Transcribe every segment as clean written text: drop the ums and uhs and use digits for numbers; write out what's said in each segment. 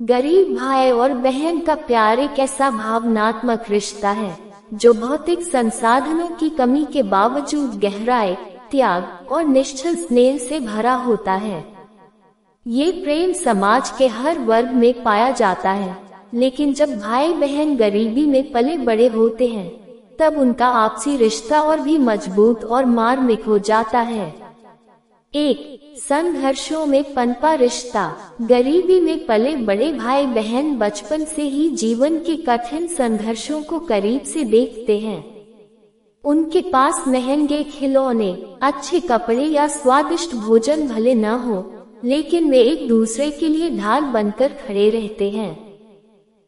गरीब भाई और बहन का प्यार एक ऐसा भावनात्मक रिश्ता है जो भौतिक संसाधनों की कमी के बावजूद गहराई, त्याग और निश्चल स्नेह से भरा होता है। ये प्रेम समाज के हर वर्ग में पाया जाता है, लेकिन जब भाई बहन गरीबी में पले बड़े होते हैं तब उनका आपसी रिश्ता और भी मजबूत और मार्मिक हो जाता है। एक संघर्षों में पनपा रिश्ता। गरीबी में पले बड़े भाई बहन बचपन से ही जीवन के कठिन संघर्षों को करीब से देखते हैं। उनके पास महंगे खिलौने, अच्छे कपड़े या स्वादिष्ट भोजन भले न हो, लेकिन वे एक दूसरे के लिए ढाल बनकर खड़े रहते हैं।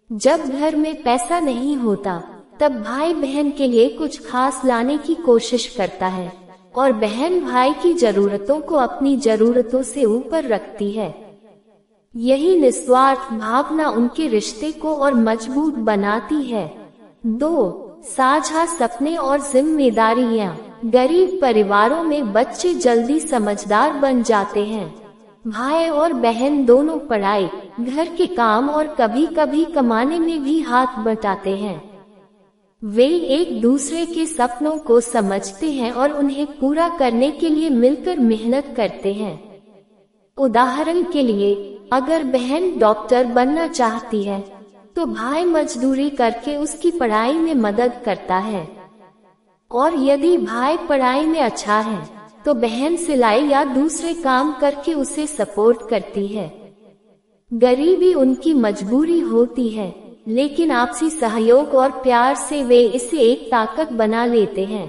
जब घर में पैसा नहीं होता तब भाई बहन के लिए कुछ खास लाने की कोशिश करता है और बहन भाई की जरूरतों को अपनी जरूरतों से ऊपर रखती है। यही निस्वार्थ भावना उनके रिश्ते को और मजबूत बनाती है। 2. साझा सपने और जिम्मेदारियां। गरीब परिवारों में बच्चे जल्दी समझदार बन जाते हैं। भाई और बहन दोनों पढ़ाई, घर के काम और कभी कभी कमाने में भी हाथ बटाते हैं। वे एक दूसरे के सपनों को समझते हैं और उन्हें पूरा करने के लिए मिलकर मेहनत करते हैं। उदाहरण के लिए, अगर बहन डॉक्टर बनना चाहती है तो भाई मजदूरी करके उसकी पढ़ाई में मदद करता है, और यदि भाई पढ़ाई में अच्छा है तो बहन सिलाई या दूसरे काम करके उसे सपोर्ट करती है। गरीबी उनकी मजबूरी होती है, लेकिन आपसी सहयोग और प्यार से वे इसे एक ताकत बना लेते हैं।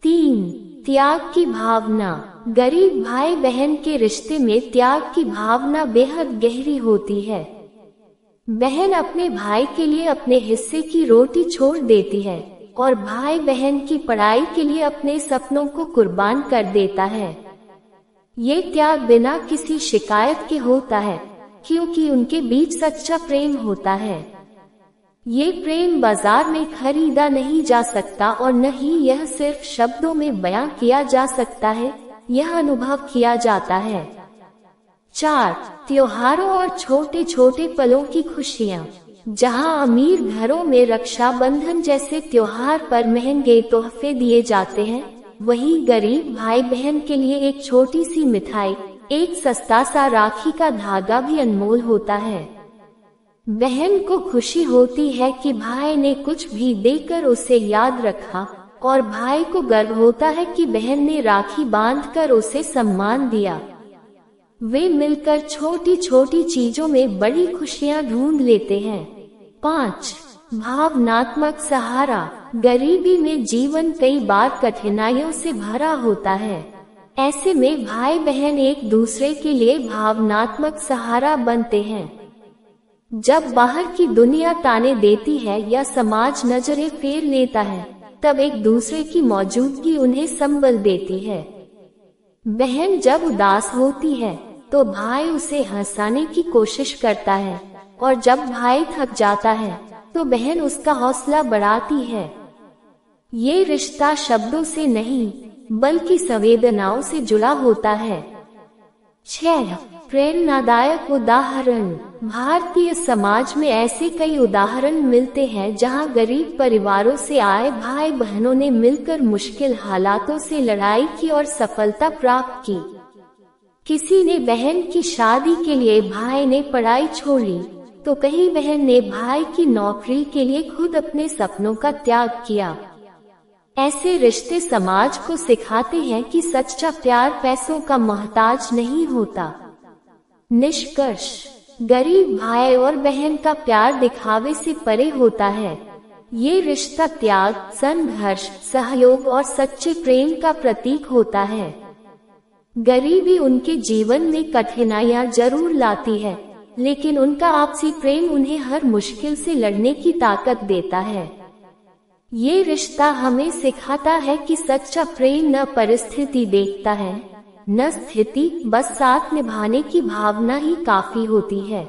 3. त्याग की भावना। गरीब भाई बहन के रिश्ते में त्याग की भावना बेहद गहरी होती है। बहन अपने भाई के लिए अपने हिस्से की रोटी छोड़ देती है और भाई बहन की पढ़ाई के लिए अपने सपनों को कुर्बान कर देता है। ये त्याग बिना किसी शिकायत के होता है, क्योंकि उनके बीच सच्चा प्रेम होता है। ये प्रेम बाजार में खरीदा नहीं जा सकता और न ही यह सिर्फ शब्दों में बयां किया जा सकता है, यह अनुभव किया जाता है। 4. त्योहारों और छोटे छोटे पलों की खुशियाँ। जहां अमीर घरों में रक्षाबंधन जैसे त्योहार पर महंगे तोहफे दिए जाते हैं, वहीं गरीब भाई बहन के लिए एक छोटी सी मिठाई, एक सस्ता सा राखी का धागा भी अनमोल होता है। बहन को खुशी होती है कि भाई ने कुछ भी देकर उसे याद रखा, और भाई को गर्व होता है कि बहन ने राखी बांधकर उसे सम्मान दिया। वे मिलकर छोटी छोटी चीजों में बड़ी खुशियां ढूंढ लेते हैं। 5. भावनात्मक सहारा। गरीबी में जीवन कई बार कठिनाइयों से भरा होता है। ऐसे में भाई बहन एक दूसरे के लिए भावनात्मक सहारा बनते हैं। जब बाहर की दुनिया ताने देती है या समाज नजरें फेर लेता है, तब एक दूसरे की मौजूदगी उन्हें संबल देती है। बहन जब उदास होती है तो भाई उसे हंसाने की कोशिश करता है, और जब भाई थक जाता है तो बहन उसका हौसला बढ़ाती है। ये रिश्ता शब्दों से नहीं बल्कि संवेदनाओं से जुड़ा होता है। 6. प्रेरणादायक उदाहरण। भारतीय समाज में ऐसे कई उदाहरण मिलते हैं जहां गरीब परिवारों से आए भाई बहनों ने मिलकर मुश्किल हालातों से लड़ाई की और सफलता प्राप्त की। किसी ने बहन की शादी के लिए भाई ने पढ़ाई छोड़ी, तो कहीं बहन ने भाई की नौकरी के लिए खुद अपने सपनों का त्याग किया। ऐसे रिश्ते समाज को सिखाते हैं कि सच्चा प्यार पैसों का मोहताज नहीं होता। निष्कर्ष। गरीब भाई और बहन का प्यार दिखावे से परे होता है। ये रिश्ता त्याग, संघर्ष, सहयोग और सच्चे प्रेम का प्रतीक होता है। गरीबी उनके जीवन में कठिनाइयां जरूर लाती है, लेकिन उनका आपसी प्रेम उन्हें हर मुश्किल से लड़ने की ताकत देता है। ये रिश्ता हमें सिखाता है कि सच्चा प्रेम न परिस्थिति देखता है, न स्थिति, बस साथ निभाने की भावना ही काफी होती है।